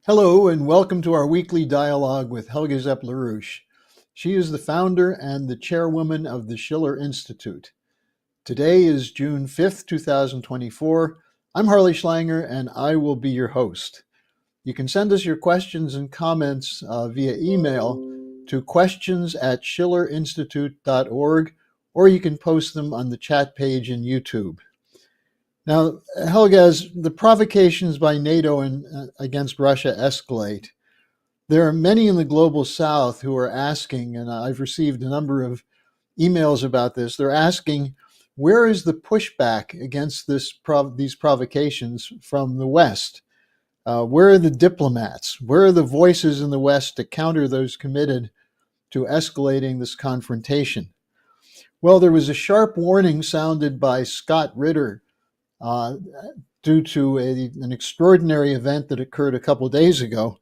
Hello, and welcome to our weekly dialogue with Helga Zepp June. She is the founder and the chairwoman of the Schiller Institute. Today is June 5th, 2024. I'm Harley Schlanger, and I will be your host. You can send us your questions and comments via email to questions@schillerinstitute.org, or you can post them on the chat page in YouTube. Now, Helga, as the provocations by NATO against Russia escalate, there are many in the global south who are asking, and I've received a number of emails about this, they're asking, where is the pushback against these provocations from the West? Where are the diplomats? Where are the voices in the West to counter those committed to escalating this confrontation? Well, there was a sharp warning sounded by Scott Ritter due to an extraordinary event that occurred a couple days ago.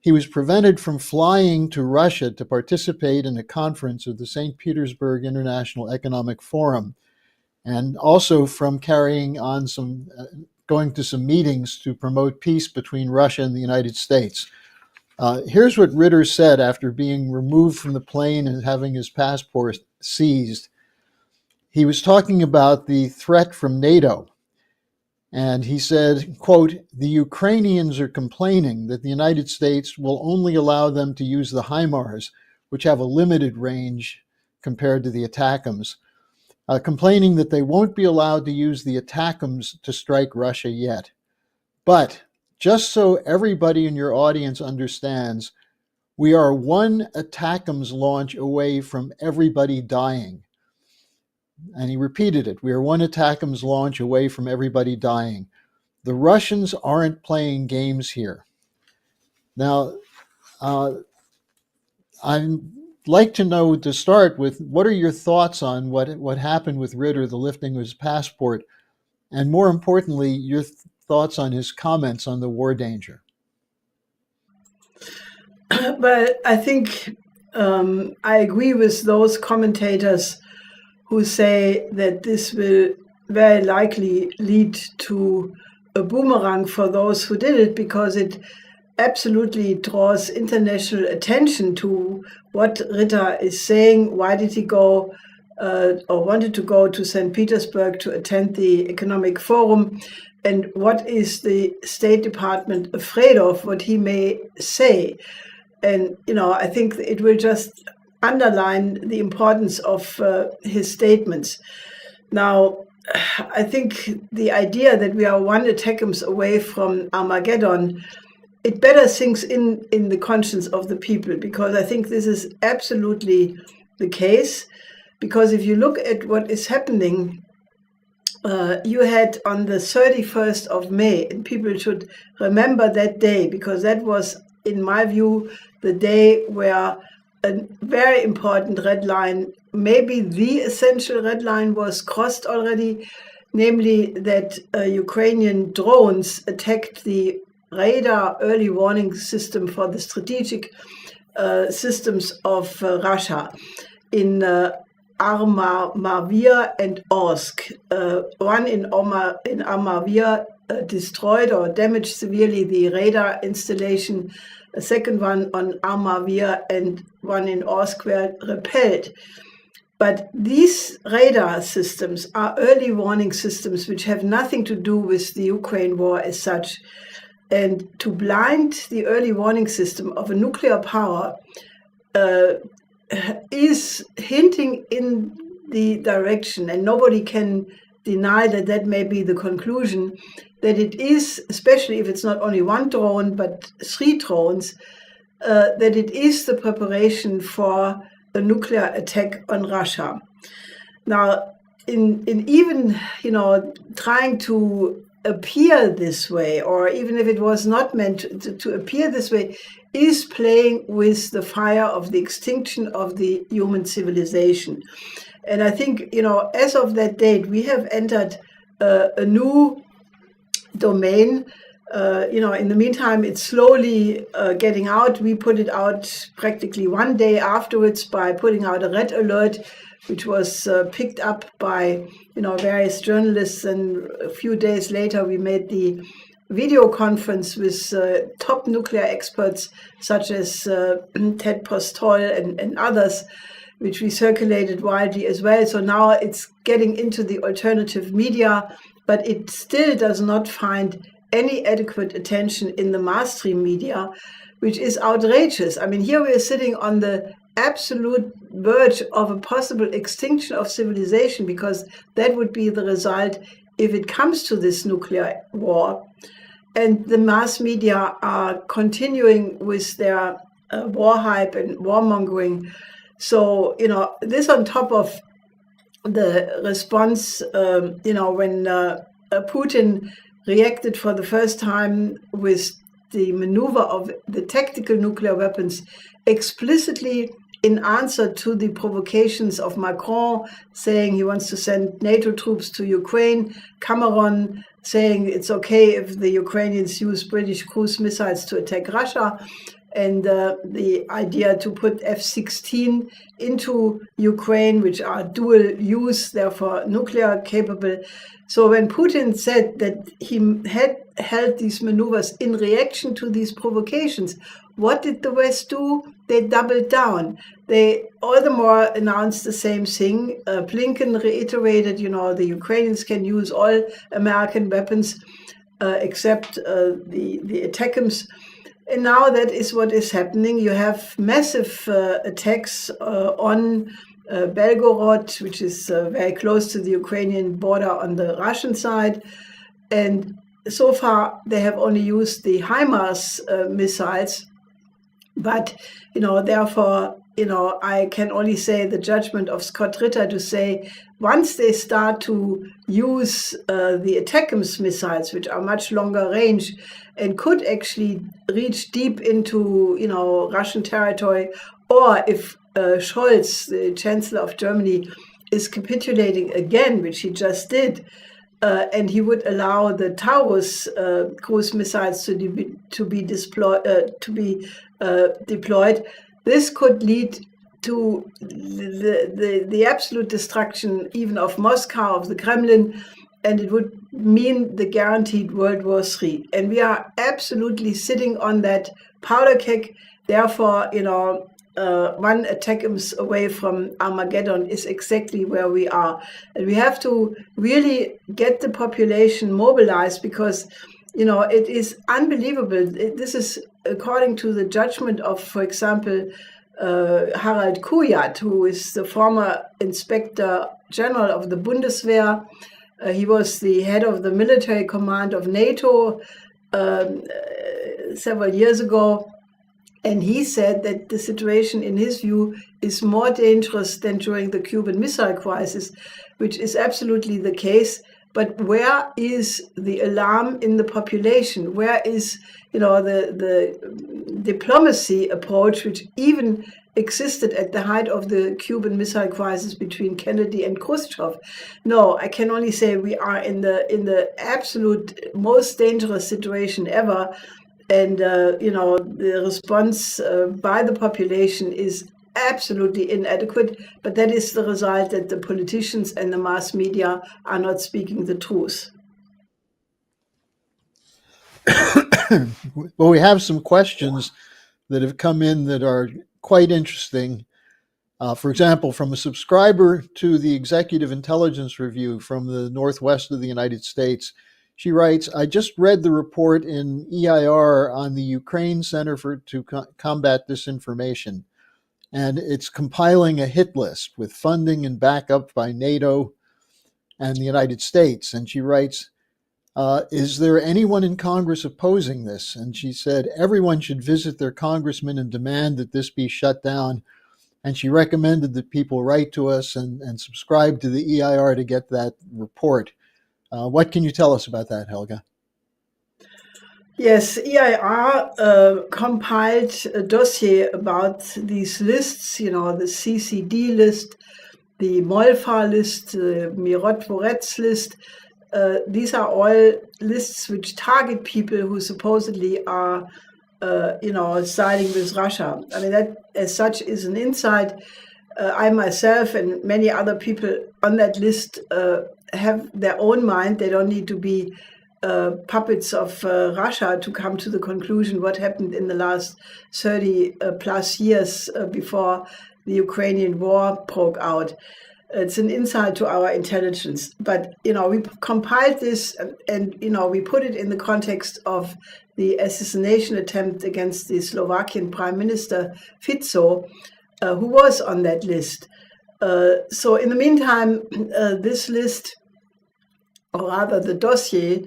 He was prevented from flying to Russia to participate in a conference of the St. Petersburg International Economic Forum, and also from carrying on going to some meetings to promote peace between Russia and the United States. Here's what Ritter said after being removed from the plane and having his passport seized. He was talking about the threat from NATO. And he said, quote, "The Ukrainians are complaining that the United States will only allow them to use the HIMARS, which have a limited range compared to the ATACMS, complaining that they won't be allowed to use the ATACMS to strike Russia yet. But just so everybody in your audience understands, we are one ATACMS launch away from everybody dying." And he repeated it. We are one ATACMS launch away from everybody dying. The Russians aren't playing games here. Now, I'd like to know, to start with, what are your thoughts on what happened with Ritter, the lifting of his passport, and more importantly, your thoughts on his comments on the war danger? Well, I think I agree with those commentators who say that this will very likely lead to a boomerang for those who did it, because it absolutely draws international attention to what Ritter is saying. Why did he go or wanted to go to St. Petersburg to attend the Economic Forum? And what is the State Department afraid of, what he may say? And, I think it will just underline the importance of his statements. Now, I think the idea that we are one ATACMS away from Armageddon, it better sinks in the conscience of the people, because I think this is absolutely the case. Because if you look at what is happening, you had on the 31st of May, and people should remember that day, because that was, in my view, the day where a very important red line, maybe the essential red line, was crossed already, namely that Ukrainian drones attacked the radar early warning system for the strategic systems of Russia in Armavir and Orsk. One in Armavir destroyed or damaged severely the radar installation. A second one on Armavir and one in Orsk were repelled. But these radar systems are early warning systems which have nothing to do with the Ukraine war as such. And to blind the early warning system of a nuclear power is hinting in the direction, and nobody can deny that that may be the conclusion, that it is, especially if it's not only one drone, but 3 drones, that it is the preparation for a nuclear attack on Russia. Now, in even, trying to appear this way, or even if it was not meant to appear this way, is playing with the fire of the extinction of the human civilization. And I think, as of that date, we have entered a new domain. In the meantime, it's slowly getting out. We put it out practically one day afterwards by putting out a red alert, which was picked up by various journalists. And a few days later, we made the video conference with top nuclear experts such as Ted Postol and others, which we circulated widely as well. So now it's getting into the alternative media, but it still does not find any adequate attention in the mainstream media, which is outrageous. I mean, here we are sitting on the absolute verge of a possible extinction of civilization, because that would be the result if it comes to this nuclear war. And the mass media are continuing with their war hype and warmongering. So, this on top of the response, when Putin reacted for the first time with the maneuver of the tactical nuclear weapons explicitly in answer to the provocations of Macron, saying he wants to send NATO troops to Ukraine, Cameron saying it's okay if the Ukrainians use British cruise missiles to attack Russia, and the idea to put F-16 into Ukraine, which are dual use, therefore nuclear capable. So when Putin said that he had held these maneuvers in reaction to these provocations, what did the West do? They doubled down. They all the more announced the same thing. Blinken reiterated, the Ukrainians can use all American weapons except the ATACMS. And now that is what is happening. You have massive attacks on Belgorod, which is very close to the Ukrainian border on the Russian side. And so far, they have only used the HIMARS missiles. But, therefore, I can only say the judgment of Scott Ritter to say, once they start to use the ATACMS missiles, which are much longer range and could actually reach deep into, Russian territory, or if Scholz, the Chancellor of Germany, is capitulating again, which he just did, and he would allow the Taurus cruise missiles to be deployed, this could lead to the absolute destruction even of Moscow, of the Kremlin, and it would mean the guaranteed World War III. And we are absolutely sitting on that powder keg. Therefore, one ATACMS away from Armageddon is exactly where we are. And we have to really get the population mobilized, because, it is unbelievable. This is according to the judgment of, for example, Harald Kujat, who is the former Inspector General of the Bundeswehr. He was the head of the military command of NATO several years ago. And he said that the situation, in his view, is more dangerous than during the Cuban Missile Crisis, which is absolutely the case. But where is the alarm in the population? Where is, the diplomacy approach, which even existed at the height of the Cuban Missile Crisis between Kennedy and Khrushchev? No, I can only say we are in the absolute most dangerous situation ever. And, the response by the population is absolutely inadequate, but that is the result that the politicians and the mass media are not speaking the truth. Well, we have some questions that have come in that are quite interesting. For example, from a subscriber to the Executive Intelligence Review from the Northwest of the United States, she writes, I just read the report in EIR on the Ukraine Center to Combat Disinformation, and it's compiling a hit list with funding and backup by NATO and the United States. And she writes, is there anyone in Congress opposing this? And she said, everyone should visit their congressman and demand that this be shut down. And she recommended that people write to us and subscribe to the EIR to get that report. What can you tell us about that, Helga? Yes, EIR compiled a dossier about these lists, the CCD list, the Molfa list, the Mirotvorets list. These are all lists which target people who supposedly are, siding with Russia. I mean, that as such is an insight. I myself and many other people on that list have their own mind. They don't need to be puppets of Russia to come to the conclusion what happened in the last 30 plus years before the Ukrainian war broke out. It's an insult to our intelligence. But, we compiled this and we put it in the context of the assassination attempt against the Slovakian Prime Minister Fico, who was on that list. So in the meantime, this list, or rather the dossier,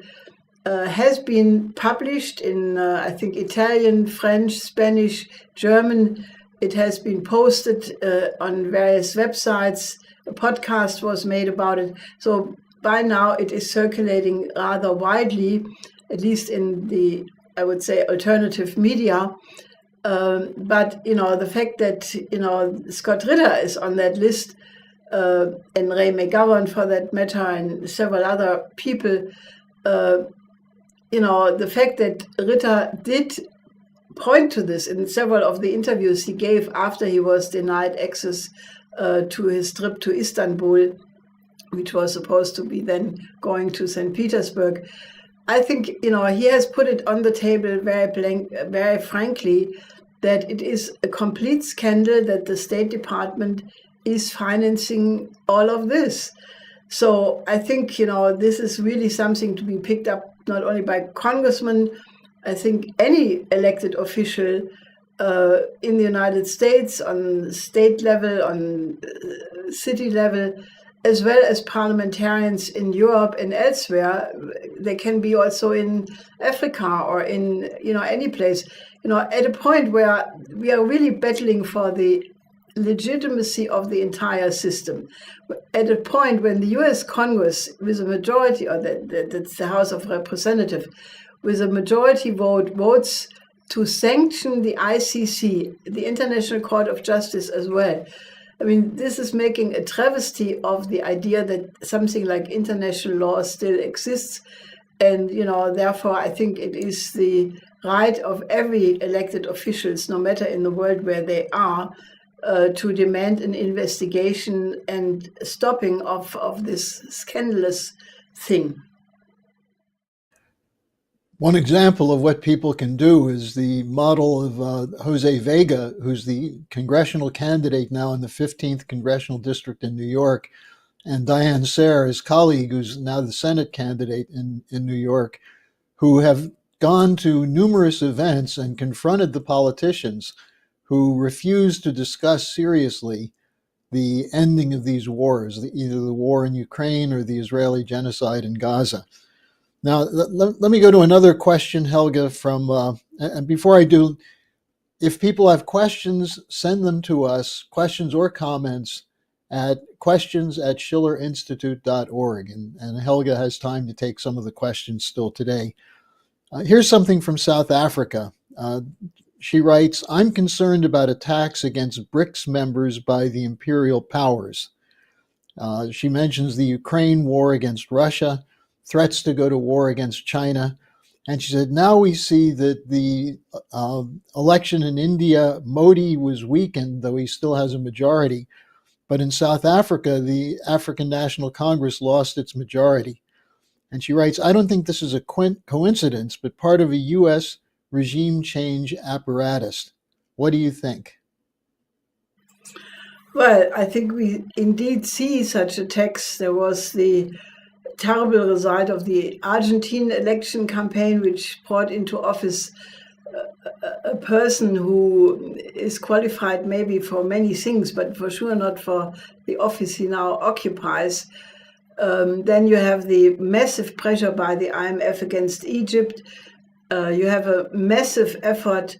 has been published in, I think, Italian, French, Spanish, German. It has been posted on various websites. A podcast was made about it. So by now it is circulating rather widely, at least in the, I would say, alternative media. But, the fact that, Scott Ritter is on that list, and Ray McGowan for that matter, and several other people, the fact that Ritter did point to this in several of the interviews he gave after he was denied access to his trip to Istanbul, which was supposed to be then going to St. Petersburg. I think, he has put it on the table very frankly, that it is a complete scandal that the State Department is financing all of this. So I think, this is really something to be picked up not only by congressmen. I think any elected official in the United States, on state level, on city level, as well as parliamentarians in Europe and elsewhere. They can be also in Africa or in any place. At a point where we are really battling for the legitimacy of the entire system. At a point when the U.S. Congress, with a majority, or that's the House of Representatives, with a majority vote, votes to sanction the ICC, the International Court of Justice, as well. I mean, this is making a travesty of the idea that something like international law still exists. And, therefore, I think it is the right of every elected officials, no matter in the world where they are, to demand an investigation and stopping of this scandalous thing. One example of what people can do is the model of Jose Vega, who's the congressional candidate now in the 15th Congressional District in New York, and Diane Sayre, his colleague, who's now the Senate candidate in New York, who have gone to numerous events and confronted the politicians who refuse to discuss seriously the ending of these wars, either the war in Ukraine or the Israeli genocide in Gaza. Now, let me go to another question, Helga, from, and before I do, if people have questions, send them to us, questions or comments, at questions@schillerinstitute.org. And Helga has time to take some of the questions still today. Here's something from South Africa. She writes, I'm concerned about attacks against BRICS members by the imperial powers. She mentions the Ukraine war against Russia, threats to go to war against China. And she said, now we see that the election in India, Modi was weakened, though he still has a majority. But in South Africa, the African National Congress lost its majority. And she writes, I don't think this is a coincidence, but part of a U.S. regime change apparatus. What do you think? Well, I think we indeed see such attacks. There was the terrible result of the Argentine election campaign, which brought into office a person who is qualified maybe for many things, but for sure not for the office he now occupies. Then you have the massive pressure by the IMF against Egypt. You have a massive effort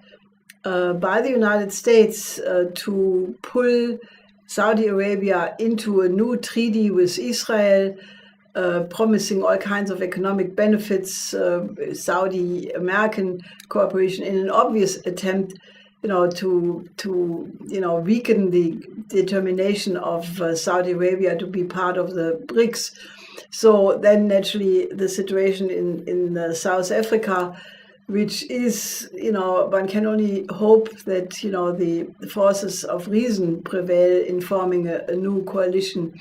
by the United States to pull Saudi Arabia into a new treaty with Israel, promising all kinds of economic benefits, Saudi-American cooperation, in an obvious attempt, to weaken the determination of Saudi Arabia to be part of the BRICS. So then naturally the situation in South Africa, which is, one can only hope that, the forces of reason prevail in forming a new coalition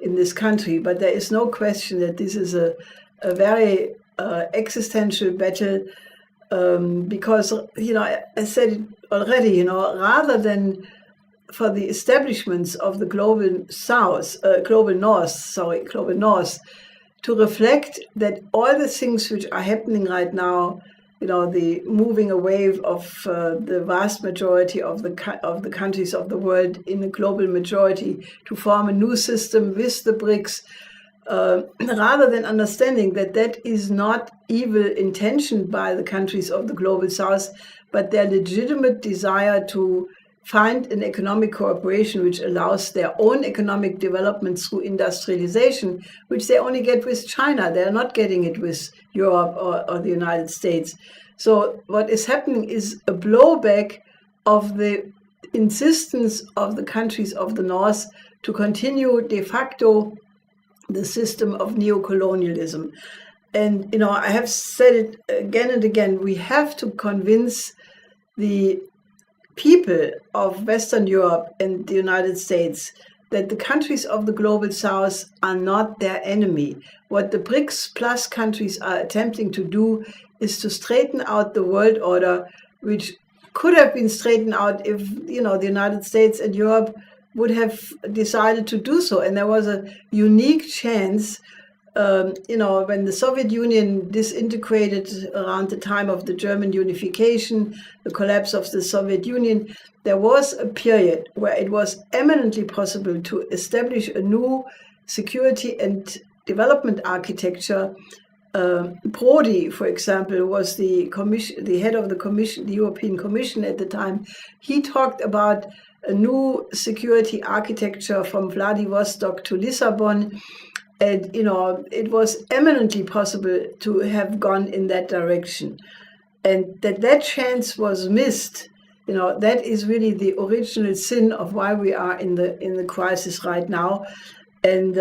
in this country. But there is no question that this is a very existential battle, because, I said it already, rather than for the establishments of the global north, to reflect that all the things which are happening right now, the moving away of the vast majority of the countries of the world in a global majority to form a new system with the BRICS, rather than understanding that that is not evil intention by the countries of the global south, but their legitimate desire to find an economic cooperation which allows their own economic development through industrialization, which they only get with China. They're not getting it with Europe or the United States. So what is happening is a blowback of the insistence of the countries of the North to continue de facto the system of neocolonialism. And, I have said it again and again, we have to convince the people of Western Europe and the United States that the countries of the global south are not their enemy. What the BRICS plus countries are attempting to do is to straighten out the world order, which could have been straightened out if, the United States and Europe would have decided to do so. And there was a unique chance, when the Soviet Union disintegrated around the time of the German unification, the collapse of the Soviet Union, there was a period where it was eminently possible to establish a new security and development architecture. Prodi, for example, was the head of the Commission, the European Commission at the time. He talked about a new security architecture from Vladivostok to Lisbon. And, it was eminently possible to have gone in that direction. And that chance was missed. That is really the original sin of why we are in the crisis right now. And,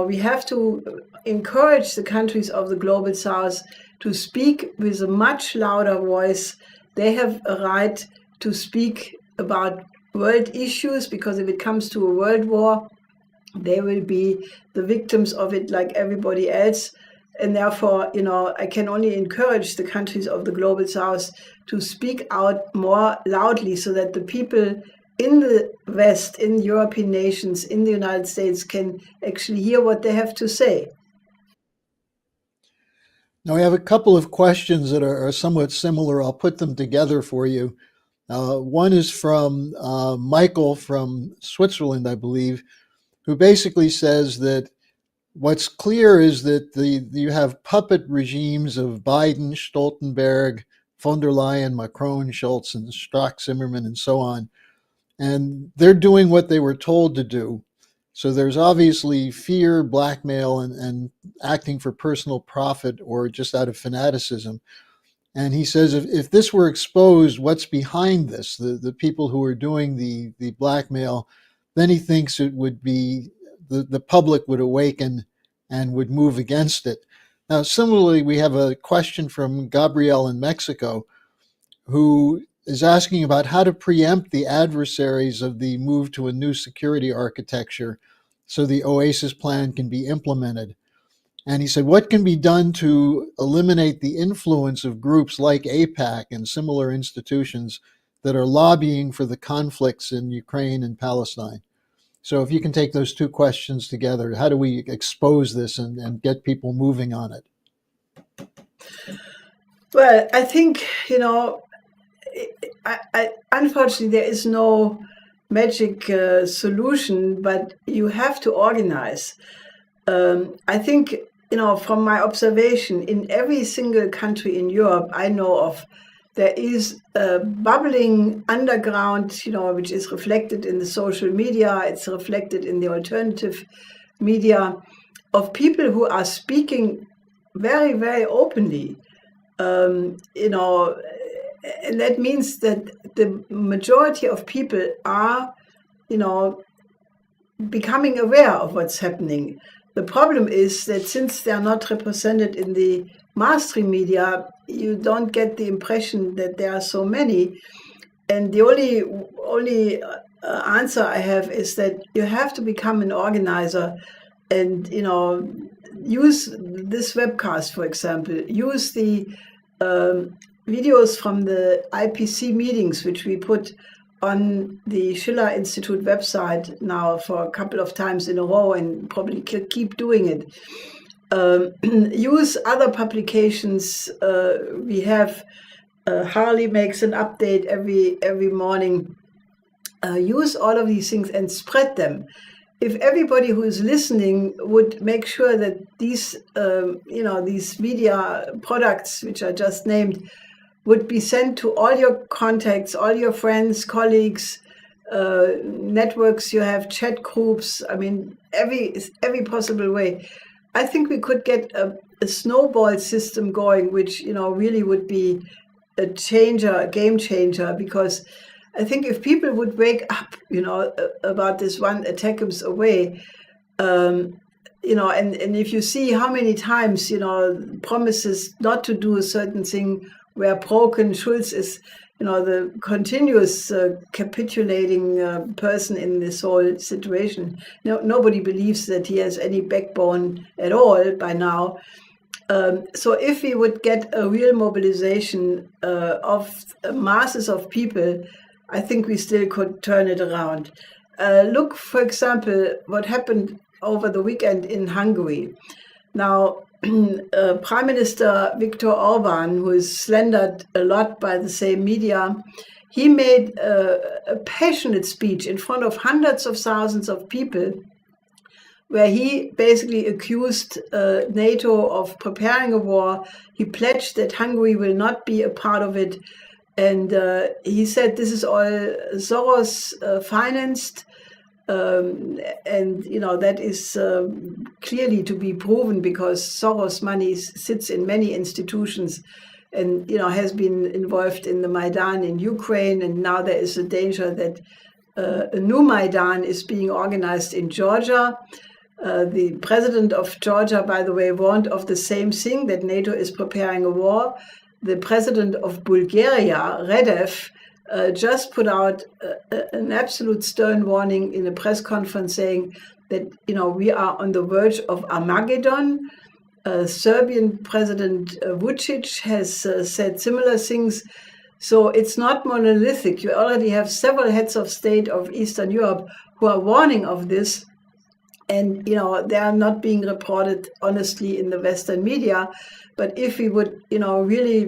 we have to encourage the countries of the global south to speak with a much louder voice. They have a right to speak about world issues, because if it comes to a world war, they will be the victims of it like everybody else. And therefore, I can only encourage the countries of the global south to speak out more loudly so that the people in the West, in European nations, in the United States can actually hear what they have to say. Now, we have a couple of questions that are somewhat similar. I'll put them together for you. One is from Michael from Switzerland, I believe, who basically says that what's clear is that you have puppet regimes of Biden, Stoltenberg, von der Leyen, Macron, Schultz, and Strack, Zimmerman, and so on. And they're doing what they were told to do. So there's obviously fear, blackmail, and acting for personal profit or just out of fanaticism. And he says if this were exposed, what's behind this, the people who are doing the blackmail, then he thinks it would be the public would awaken and would move against it. Now, similarly, we have a question from Gabriel in Mexico, who is asking about how to preempt the adversaries of the move to a new security architecture so the OASIS plan can be implemented. And he said, what can be done to eliminate the influence of groups like AIPAC and similar institutions that are lobbying for the conflicts in Ukraine and Palestine? So if you can take those two questions together, how do we expose this and get people moving on it? Well, I think, unfortunately, there is no magic solution, but you have to organize. I think, from my observation, in every single country in Europe I know of, there is a bubbling underground, which is reflected in the social media, it's reflected in the alternative media, of people who are speaking very, very openly. And that means that the majority of people are, becoming aware of what's happening. The problem is that since they are not represented in the mainstream media, you don't get the impression that there are so many. And the only answer I have is that you have to become an organizer and use this webcast, for example. Use the videos from the IPC meetings, which we put on the Schiller Institute website now for a couple of times in a row, and probably keep doing it. Use other publications. We have Harley makes an update every morning. Use all of these things and spread them. If everybody who is listening would make sure that these these media products, which are just named, would be sent to all your contacts, all your friends, colleagues, networks you have, chat groups, I mean, every possible way, I think we could get a snowball system going, which, really would be a game changer, because I think if people would wake up, about this one ATACMS away, and if you see how many times, promises not to do a certain thing were broken. Schulz is, the continuous capitulating person in this whole situation. Nobody believes that he has any backbone at all by now. So if we would get a real mobilization of masses of people, I think we still could turn it around. Look, for example, what happened over the weekend in Hungary. Now, Prime Minister Viktor Orban, who is slandered a lot by the same media, he made a passionate speech in front of hundreds of thousands of people, where he basically accused NATO of preparing a war. He pledged that Hungary will not be a part of it. And he said this is all Soros financed. And, that is clearly to be proven, because Soros money sits in many institutions and, has been involved in the Maidan in Ukraine. And now there is a danger that a new Maidan is being organized in Georgia. The president of Georgia, by the way, warned of the same thing, that NATO is preparing a war. The president of Bulgaria, Radev, just put out an absolute stern warning in a press conference, saying that, we are on the verge of Armageddon. Serbian President Vucic has said similar things. So it's not monolithic. You already have several heads of state of Eastern Europe who are warning of this. And, they are not being reported honestly in the Western media. But if we would, really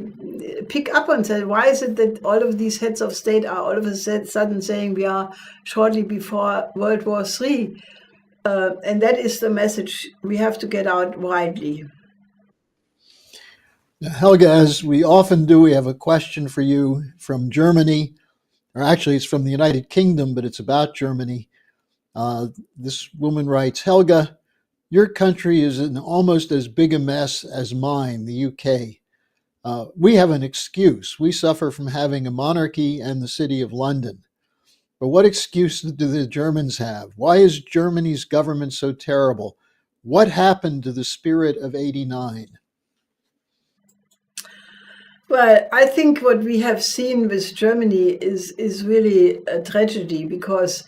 pick up on that, why is it that all of these heads of state are all of a sudden saying we are shortly before World War III? And that is the message we have to get out widely. Now, Helga, as we often do, we have a question for you from Germany, or actually it's from the United Kingdom, but it's about Germany. This woman writes, Helga, your country is in almost as big a mess as mine, the UK. We have an excuse. We suffer from having a monarchy and the City of London. But what excuse do the Germans have? Why is Germany's government so terrible? What happened to the spirit of '89? Well, I think what we have seen with Germany is really a tragedy, because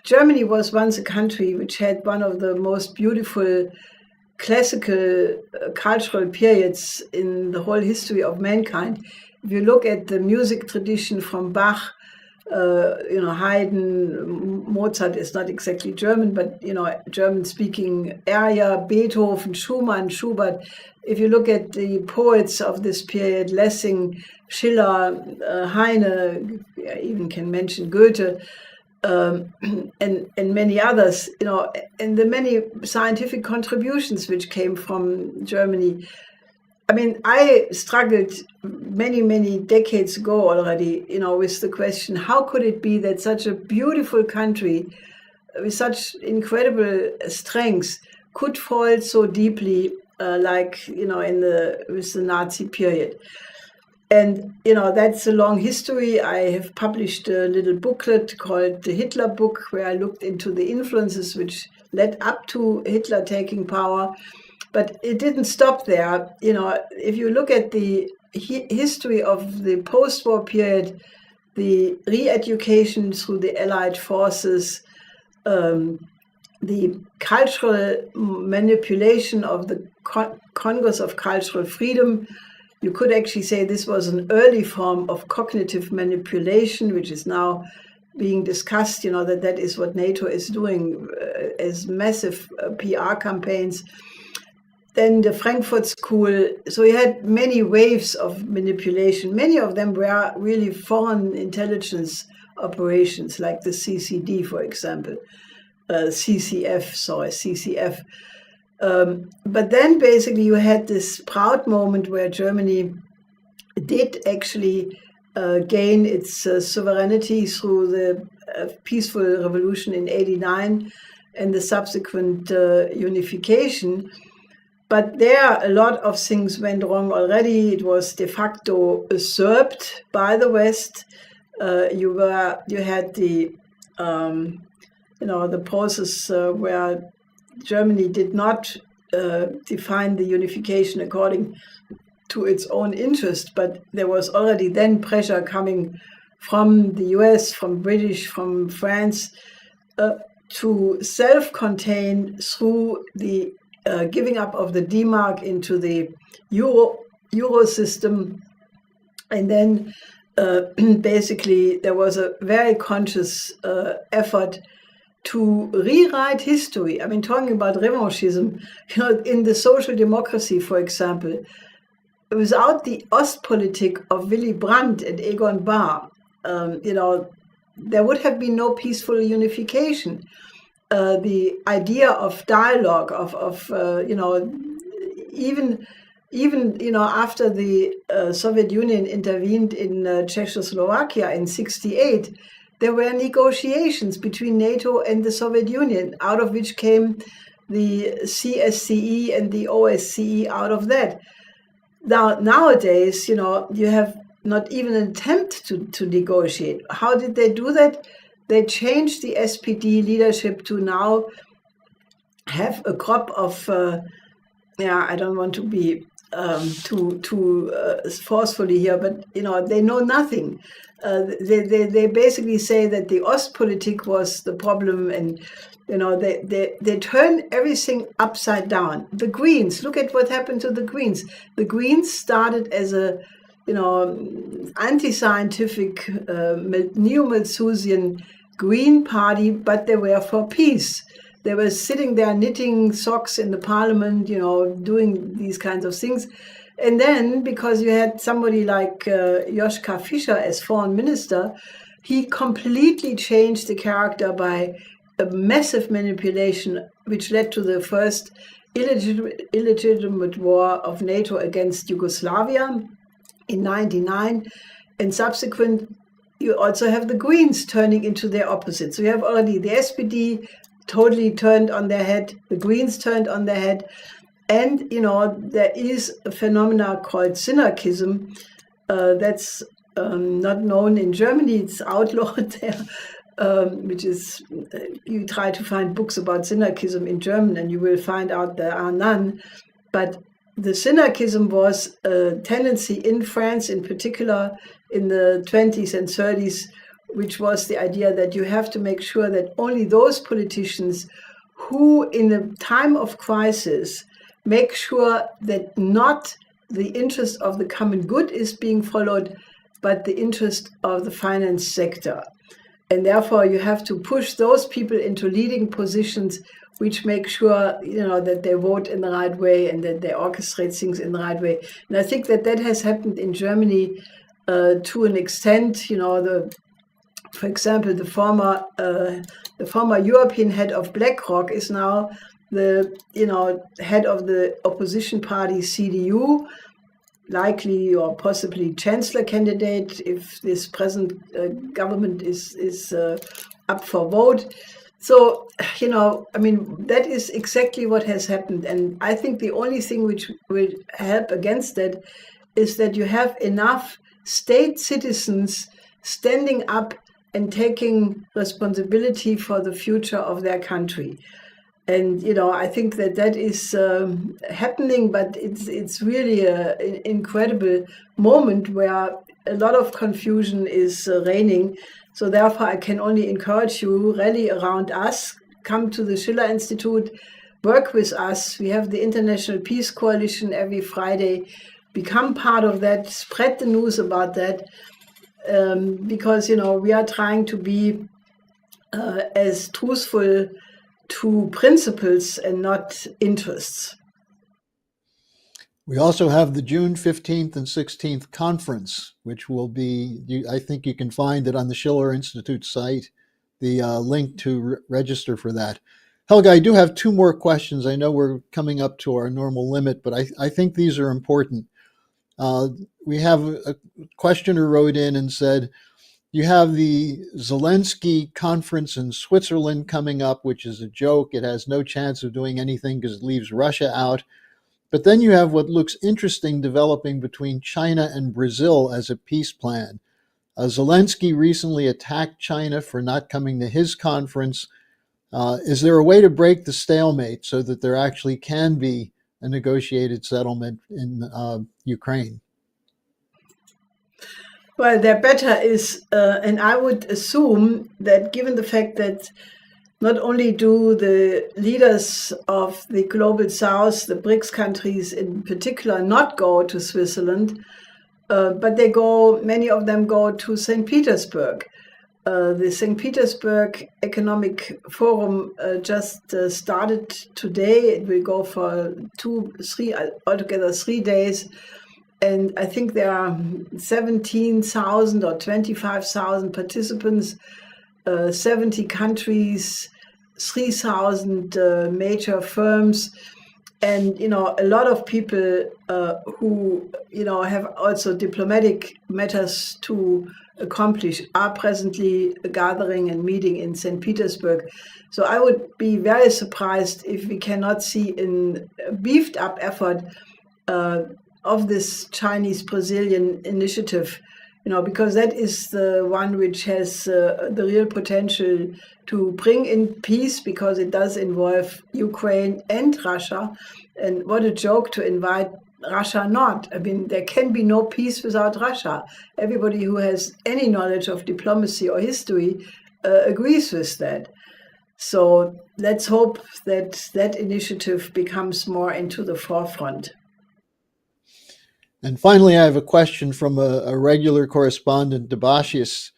Germany was once a country which had one of the most beautiful classical cultural periods in the whole history of mankind. If you look at the music tradition from Bach, Haydn, Mozart is not exactly German, but, German-speaking area, Beethoven, Schumann, Schubert. If you look at the poets of this period, Lessing, Schiller, Heine, I even can mention Goethe, and many others, and the many scientific contributions which came from Germany. I struggled many decades ago already, with the question, how could it be that such a beautiful country with such incredible strengths could fall so deeply, with the Nazi period? And, that's a long history. I have published a little booklet called The Hitler Book, where I looked into the influences which led up to Hitler taking power. But it didn't stop there. If you look at the history of the post-war period, the re-education through the Allied forces, the cultural manipulation of the Congress of Cultural Freedom. You could actually say this was an early form of cognitive manipulation, which is now being discussed, that is what NATO is doing as massive PR campaigns. Then the Frankfurt School. So you had many waves of manipulation. Many of them were really foreign intelligence operations, like the CCD, for example. CCF. But then basically you had this proud moment where Germany did actually gain its sovereignty through the peaceful revolution in '89 and the subsequent unification. But there a lot of things went wrong already. It was de facto usurped by the West. You had the the process where Germany did not define the unification according to its own interest, but there was already then pressure coming from the US, from British, from France, to self-contain through the giving up of the D-mark into the euro system. And then basically there was a very conscious effort to rewrite history. I mean, talking about revanchism, in the social democracy, for example, without the Ostpolitik of Willy Brandt and Egon Bahr, there would have been no peaceful unification. The idea of dialogue, even after the Soviet Union intervened in Czechoslovakia in '68, there were negotiations between NATO and the Soviet Union, out of which came the CSCE and the OSCE out of that. Nowadays, you have not even an attempt to negotiate. How did they do that? They changed the SPD leadership to now have a crop of, I don't want to be too forcefully here, but they know nothing. They basically say that the Ostpolitik was the problem, and they turn everything upside down. The Greens, look at what happened to the Greens. The Greens started as a anti-scientific neo-Malthusian Green Party, but they were for peace. They were sitting there knitting socks in the parliament, doing these kinds of things. And then, because you had somebody like Joschka Fischer as foreign minister, he completely changed the character by a massive manipulation, which led to the first illegitimate war of NATO against Yugoslavia in '99. And subsequent, you also have the Greens turning into their opposite. So you have already the SPD totally turned on their head, the Greens turned on their head. And, there is a phenomena called synarchism that's not known in Germany. It's outlawed there, which is, you try to find books about synarchism in German and you will find out there are none. But the synarchism was a tendency in France in particular in the 20s and 30s, which was the idea that you have to make sure that only those politicians who in a time of crisis make sure that not the interest of the common good is being followed, but the interest of the finance sector. And therefore you have to push those people into leading positions which make sure, that they vote in the right way and that they orchestrate things in the right way. And I think that has happened in Germany to an extent. For example, the former European head of BlackRock is now the head of the opposition party CDU, likely or possibly chancellor candidate if this present government is up for vote. So, that is exactly what has happened. And I think the only thing which will help against that is that you have enough state citizens standing up and taking responsibility for the future of their country. And, I think that is happening, but it's really an incredible moment where a lot of confusion is reigning. So therefore, I can only encourage you, rally around us, come to the Schiller Institute, work with us. We have the International Peace Coalition every Friday. Become part of that, spread the news about that, because, we are trying to be as truthful to principles and not interests. We also have the June 15th and 16th conference, which will be, I think you can find it on the Schiller Institute site, the link to register for that. Helga, I do have two more questions. I know we're coming up to our normal limit, but I think these are important. We have a questioner wrote in and said, you have the Zelensky conference in Switzerland coming up, which is a joke. It has no chance of doing anything because it leaves Russia out. But then you have what looks interesting developing between China and Brazil as a peace plan. Zelensky recently attacked China for not coming to his conference. Is there a way to break the stalemate so that there actually can be a negotiated settlement in Ukraine? Well, there better is, and I would assume that given the fact that not only do the leaders of the global south, the BRICS countries in particular, not go to Switzerland, but many of them go to St. Petersburg. The St. Petersburg Economic Forum just started today. It will go for altogether 3 days. And I think there are 17,000 or 25,000 participants, 70 countries, 3,000 major firms, and a lot of people who have also diplomatic matters to accomplish are presently gathering and meeting in St. Petersburg. So I would be very surprised if we cannot see a beefed up effort of this Chinese-Brazilian initiative, because that is the one which has the real potential to bring in peace, because it does involve Ukraine and Russia. And what a joke to invite Russia not. I mean, there can be no peace without Russia. Everybody who has any knowledge of diplomacy or history agrees with that. So let's hope that that initiative becomes more into the forefront. And finally, I have a question from a regular correspondent, Debashis,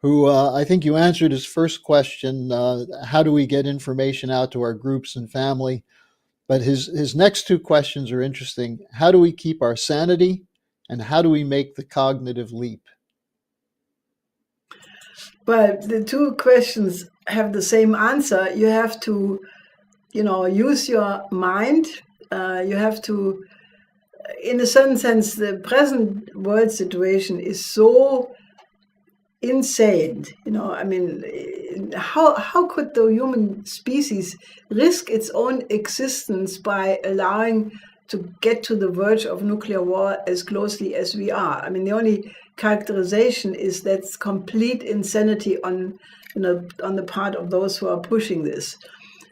who I think you answered his first question, how do we get information out to our groups and family? But his next two questions are interesting. How do we keep our sanity? And how do we make the cognitive leap? Well, the two questions have the same answer. You have to, use your mind. You have to, in a certain sense, the present world situation is so insane. I mean, how could the human species risk its own existence by allowing to get to the verge of nuclear war as closely as we are? I mean, the only characterization is that's complete insanity on the part of those who are pushing this.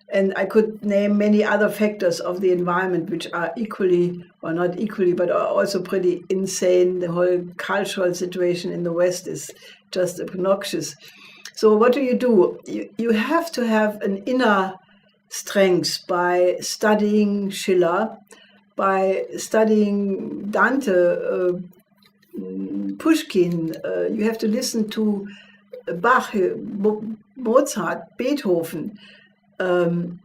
And I could name many other factors of the environment which are equally, or not equally, but are also pretty insane. The whole cultural situation in the West is just obnoxious. So what do? You have to have an inner strength by studying Schiller, by studying Dante, Pushkin. You have to listen to Bach, Mozart, Beethoven. And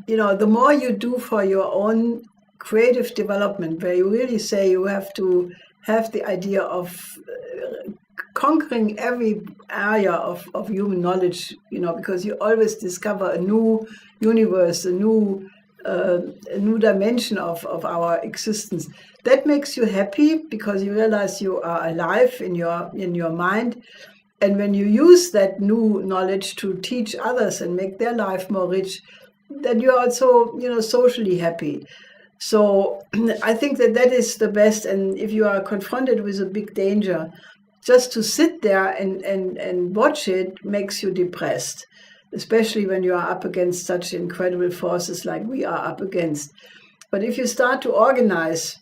the more you do for your own creative development, where you really say you have to have the idea of conquering every area of human knowledge, because you always discover a new universe, a new dimension of our existence. That makes you happy because you realize you are alive in your mind. And when you use that new knowledge to teach others and make their life more rich, then you're also, socially happy. So I think that is the best. And if you are confronted with a big danger, just to sit there and watch it makes you depressed, especially when you are up against such incredible forces like we are up against. But if you start to organize,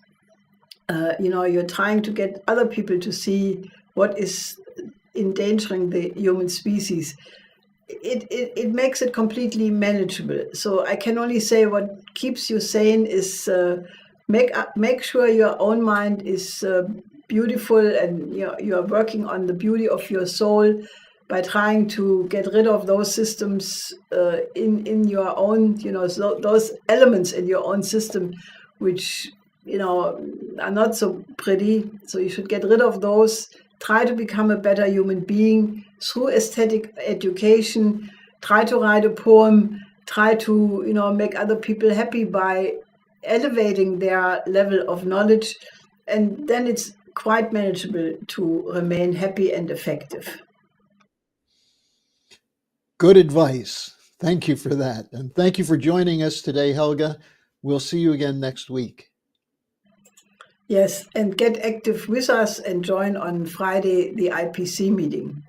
you're trying to get other people to see what is endangering the human species. it makes it completely manageable. So I can only say what keeps you sane is make sure your own mind is beautiful, and you're working on the beauty of your soul by trying to get rid of those systems in your own, those elements in your own system which are not so pretty. So you should get rid of those. Try to become a better human being through aesthetic education. Try to write a poem. Try to make other people happy by elevating their level of knowledge, and then it's quite manageable to remain happy and effective. Good advice. Thank you for that. And thank you for joining us today, Helga. We'll see you again next week. Yes, and get active with us and join on Friday the IPC meeting.